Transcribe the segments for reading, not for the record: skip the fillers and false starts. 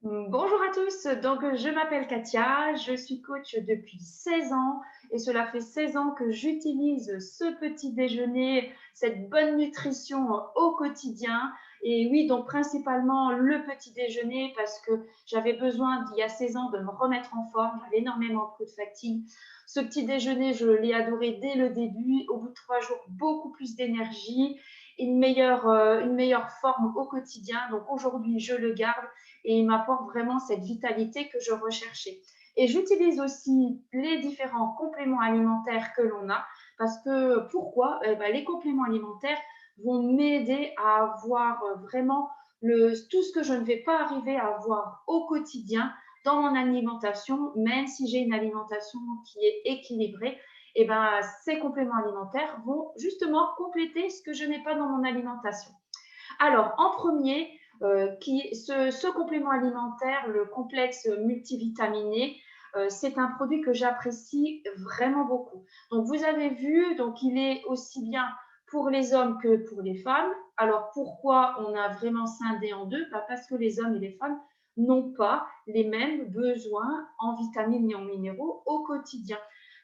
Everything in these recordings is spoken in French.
Bonjour à tous, donc je m'appelle Katia, je suis coach depuis 16 ans et cela fait 16 ans que j'utilise ce petit déjeuner, cette bonne nutrition au quotidien. Et oui, donc principalement le petit déjeuner parce que j'avais besoin il y a 16 ans de me remettre en forme, j'avais énormément de coups de fatigue. Ce petit déjeuner, je l'ai adoré dès le début, au bout de 3 jours, beaucoup plus d'énergie, une meilleure forme au quotidien. Donc aujourd'hui, je le garde et il m'apporte vraiment cette vitalité que je recherchais. Et j'utilise aussi les différents compléments alimentaires que l'on a parce que pourquoi les compléments alimentaires vont m'aider à avoir vraiment tout ce que je ne vais pas arriver à avoir au quotidien dans mon alimentation, même si j'ai une alimentation qui est équilibrée. Et ces compléments alimentaires vont justement compléter ce que je n'ai pas dans mon alimentation. Alors, en premier, ce complément alimentaire, le complexe multivitaminé, c'est un produit que j'apprécie vraiment beaucoup. Donc, vous avez vu, donc il est aussi bien pour les hommes que pour les femmes. Alors, pourquoi on a vraiment scindé en deux? Parce que les hommes et les femmes n'ont pas les mêmes besoins en vitamines et en minéraux au quotidien.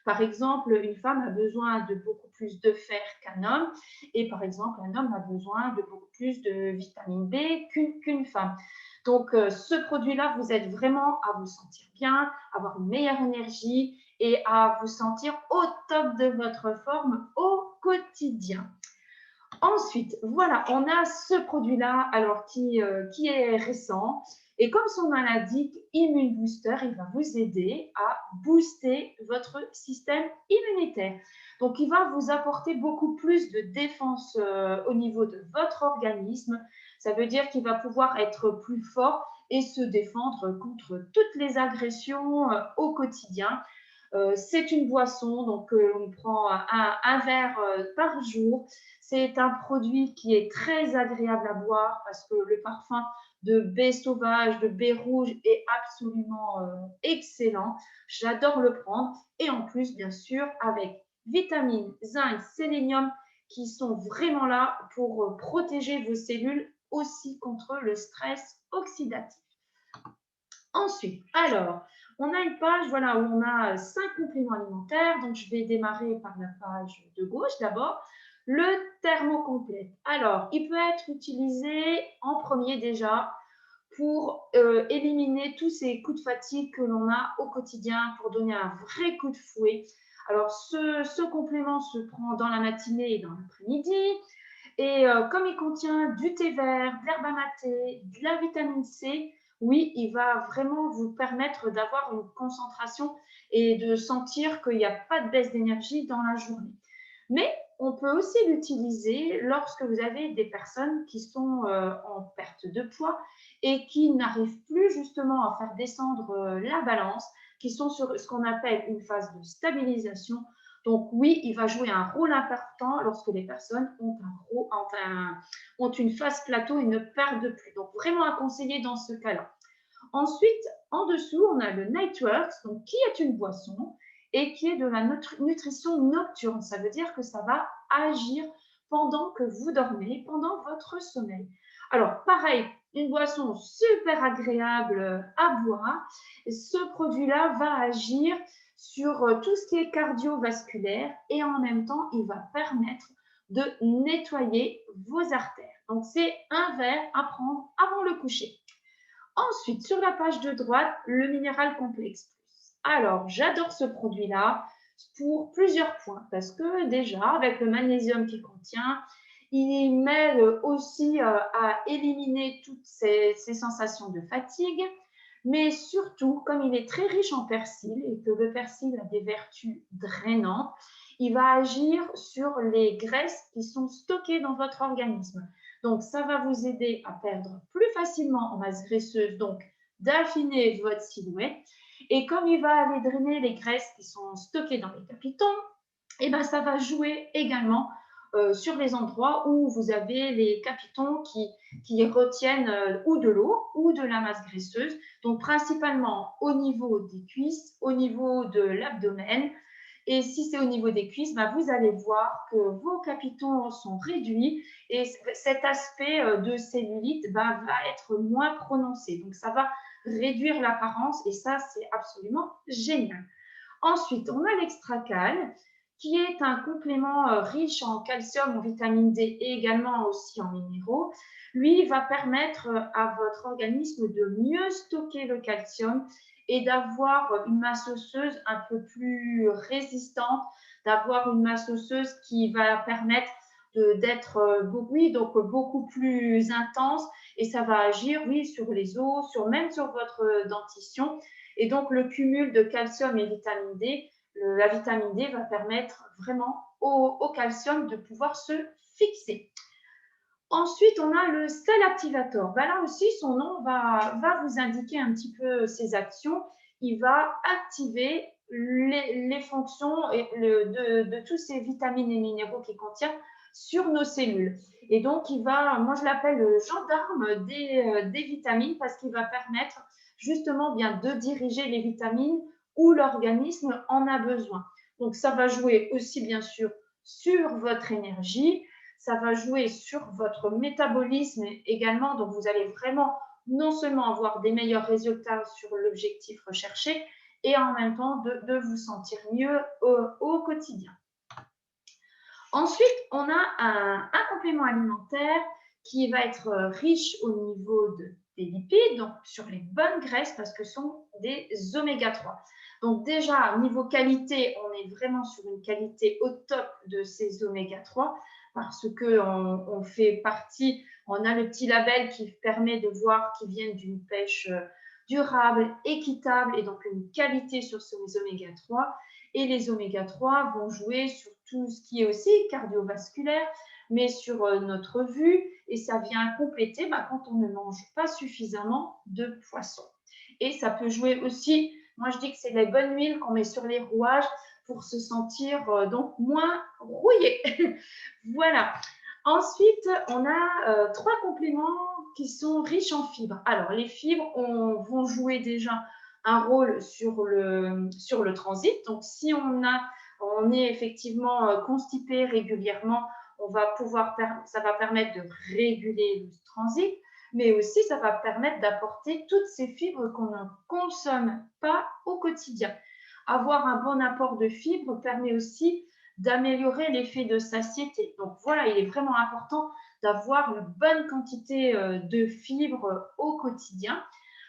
Par exemple, une femme a besoin de beaucoup plus de fer qu'un homme et par exemple, un homme a besoin de beaucoup plus de vitamine B qu'une femme. Donc, ce produit-là vous aide vraiment à vous sentir bien, avoir une meilleure énergie et à vous sentir au top de votre forme au quotidien. Ensuite, voilà, on a ce produit-là, alors qui est récent. Et comme son nom l'indique, Immune Booster, il va vous aider à booster votre système immunitaire. Donc, il va vous apporter beaucoup plus de défense au niveau de votre organisme. Ça veut dire qu'il va pouvoir être plus fort et se défendre contre toutes les agressions au quotidien. C'est une boisson, donc on prend un verre par jour. C'est un produit qui est très agréable à boire parce que le parfum de baie sauvage, de baie rouge est absolument excellent. J'adore le prendre. Et en plus, bien sûr, avec vitamines, zinc, sélénium qui sont vraiment là pour protéger vos cellules aussi contre le stress oxydatif. Ensuite, alors, on a une page voilà, où on a 5 compléments alimentaires. Donc, je vais démarrer par la page de gauche d'abord. Le thermocomplète. Alors, il peut être utilisé en premier déjà pour éliminer tous ces coups de fatigue que l'on a au quotidien, pour donner un vrai coup de fouet. Alors, ce complément se prend dans la matinée et dans l'après-midi. Et comme il contient du thé vert, de l'herbe amatée, de la vitamine C, oui, il va vraiment vous permettre d'avoir une concentration et de sentir qu'il n'y a pas de baisse d'énergie dans la journée. Mais on peut aussi l'utiliser lorsque vous avez des personnes qui sont en perte de poids et qui n'arrivent plus justement à faire descendre la balance, qui sont sur ce qu'on appelle une phase de stabilisation. Donc oui, il va jouer un rôle important lorsque les personnes ont une phase plateau et ne perdent plus. Donc vraiment à conseiller dans ce cas-là. Ensuite, en dessous, on a le Nightworks, donc qui est une boisson et qui est de la nutrition nocturne. Ça veut dire que ça va agir pendant que vous dormez, pendant votre sommeil. Alors, pareil, une boisson super agréable à boire. Ce produit-là va agir sur tout ce qui est cardiovasculaire et en même temps, il va permettre de nettoyer vos artères. Donc, c'est un verre à prendre avant le coucher. Ensuite, sur la page de droite, le minéral complexe plus. Alors, j'adore ce produit-là pour plusieurs points parce que déjà, avec le magnésium qu'il contient, il m'aide aussi à éliminer toutes ces sensations de fatigue, mais surtout, comme il est très riche en persil et que le persil a des vertus drainantes, il va agir sur les graisses qui sont stockées dans votre organisme. Donc, ça va vous aider à perdre plus facilement en masse graisseuse, donc d'affiner votre silhouette. Et comme il va aller drainer les graisses qui sont stockées dans les capitons, et ben, ça va jouer également sur les endroits où vous avez les capitons qui retiennent ou de l'eau ou de la masse graisseuse. Donc, principalement au niveau des cuisses, au niveau de l'abdomen Et si c'est au niveau des cuisses, bah, vous allez voir que vos capitaux sont réduits et cet aspect de cellulite bah, va être moins prononcé. Donc, ça va réduire l'apparence et ça, c'est absolument génial. Ensuite, on a l'extracal qui est un complément riche en calcium, en vitamine D et également aussi en minéraux. Lui, va permettre à votre organisme de mieux stocker le calcium et d'avoir une masse osseuse un peu plus résistante, d'avoir une masse osseuse qui va permettre d'être oui, donc beaucoup plus intense et ça va agir oui, sur les os, même sur votre dentition. Et donc, le cumul de calcium et vitamine D, la vitamine D va permettre vraiment au calcium de pouvoir se fixer. Ensuite, on a le Cell Activator. Ben là aussi, son nom va vous indiquer un petit peu ses actions. Il va activer les fonctions de tous ces vitamines et minéraux qu'il contient sur nos cellules. Et donc, moi je l'appelle le gendarme des vitamines parce qu'il va permettre justement bien de diriger les vitamines où l'organisme en a besoin. Donc, ça va jouer aussi bien sûr sur votre énergie, ça va jouer sur votre métabolisme également. Donc, vous allez vraiment non seulement avoir des meilleurs résultats sur l'objectif recherché et en même temps de vous sentir mieux au quotidien. Ensuite, on a un complément alimentaire qui va être riche au niveau des lipides, donc sur les bonnes graisses parce que ce sont des oméga 3. Donc déjà, niveau qualité, on est vraiment sur une qualité au top de ces oméga 3 parce qu'on fait partie, on a le petit label qui permet de voir qu'ils viennent d'une pêche durable, équitable et donc une qualité sur ces oméga 3. Et les oméga 3 vont jouer sur tout ce qui est aussi cardiovasculaire, mais sur notre vue, et ça vient compléter quand on ne mange pas suffisamment de poisson. Et ça peut jouer aussi, moi je dis que c'est les bonnes huiles qu'on met sur les rouages pour se sentir donc moins rouillé. Voilà. Ensuite, on a 3 compléments qui sont riches en fibres. Alors, les fibres vont jouer déjà un rôle sur le transit. Donc, si on est effectivement constipé régulièrement, ça va permettre de réguler le transit, mais aussi ça va permettre d'apporter toutes ces fibres qu'on ne consomme pas au quotidien. Avoir un bon apport de fibres permet aussi d'améliorer l'effet de satiété. Donc voilà, il est vraiment important d'avoir une bonne quantité de fibres au quotidien.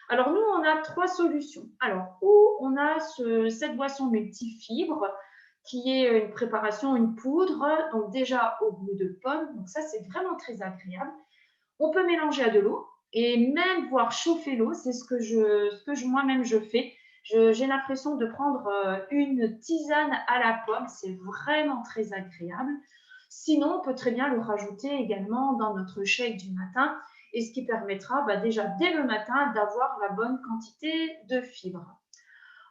Alors nous, on a 3 solutions. Alors, où on a cette boisson multifibres qui est une préparation, une poudre, donc déjà au goût de pomme, donc ça c'est vraiment très agréable. On peut mélanger à de l'eau et même voir chauffer l'eau, c'est ce que moi-même je fais. J'ai l'impression de prendre une tisane à la pomme, c'est vraiment très agréable. Sinon, on peut très bien le rajouter également dans notre shake du matin et ce qui permettra déjà dès le matin d'avoir la bonne quantité de fibres.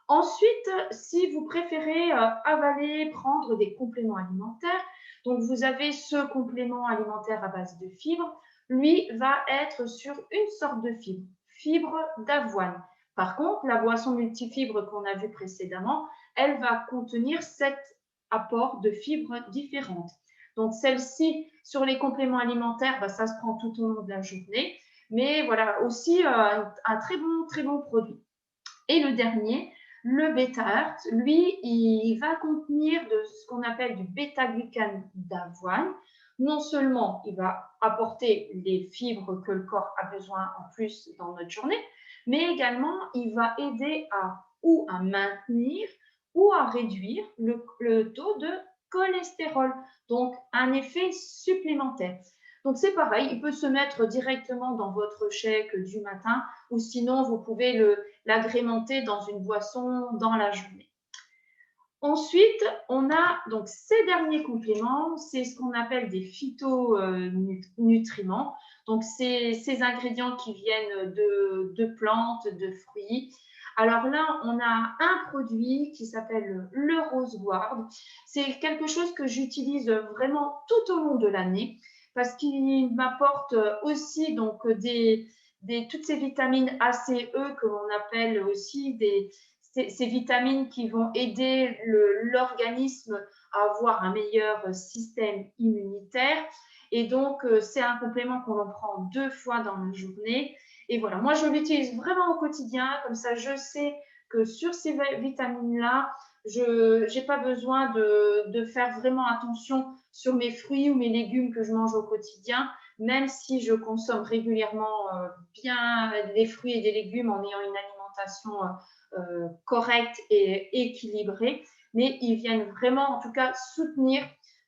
Ensuite, si vous préférez avaler, prendre des compléments alimentaires, donc vous avez ce complément alimentaire à base de fibres, lui va être sur une sorte de fibre d'avoine. Par contre, la boisson multifibre qu'on a vue précédemment, elle va contenir 7 apports de fibres différentes. Donc celle-ci, sur les compléments alimentaires, ça se prend tout au long de la journée, mais voilà, aussi un très bon produit. Et le dernier, le bêta-art, lui, il va contenir de ce qu'on appelle du bêta-glucane d'avoine. Non seulement il va apporter les fibres que le corps a besoin en plus dans notre journée, mais également il va aider à maintenir ou à réduire le taux de cholestérol. Donc, un effet supplémentaire. Donc, c'est pareil, il peut se mettre directement dans votre shake du matin ou sinon, vous pouvez l'agrémenter dans une boisson dans la journée. Ensuite, on a donc ces derniers compléments, c'est ce qu'on appelle des phytonutriments. Donc, c'est ces ingrédients qui viennent de plantes, de fruits. Alors là, on a un produit qui s'appelle le Rose Guard. C'est quelque chose que j'utilise vraiment tout au long de l'année parce qu'il m'apporte aussi donc toutes ces vitamines A, C, E que l'on appelle aussi ces vitamines qui vont aider l'organisme à avoir un meilleur système immunitaire. Et donc, c'est un complément qu'on en prend 2 fois dans la journée. Et voilà, moi, je l'utilise vraiment au quotidien. Comme ça, je sais que sur ces vitamines-là, je n'ai pas besoin de faire vraiment attention sur mes fruits ou mes légumes que je mange au quotidien, même si je consomme régulièrement bien des fruits et des légumes en ayant une alimentation correcte et équilibrée. Mais ils viennent vraiment, en tout cas, soutenir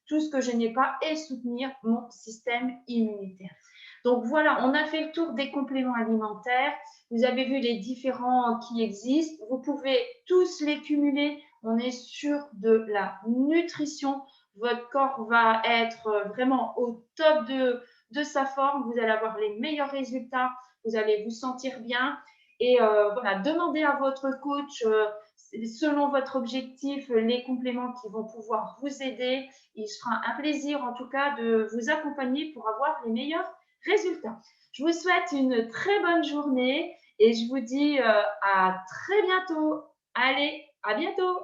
tout ce que je n'ai pas et soutenir mon système immunitaire. Donc voilà, on a fait le tour des compléments alimentaires. Vous avez vu les différents qui existent. Vous pouvez tous les cumuler. On est sûr de la nutrition. Votre corps va être vraiment au top de sa forme. Vous allez avoir les meilleurs résultats. Vous allez vous sentir bien. Et voilà, demandez à votre coach, selon votre objectif, les compléments qui vont pouvoir vous aider. Il sera un plaisir, en tout cas, de vous accompagner pour avoir les meilleurs résultats. Je vous souhaite une très bonne journée et je vous dis à très bientôt. Allez, à bientôt.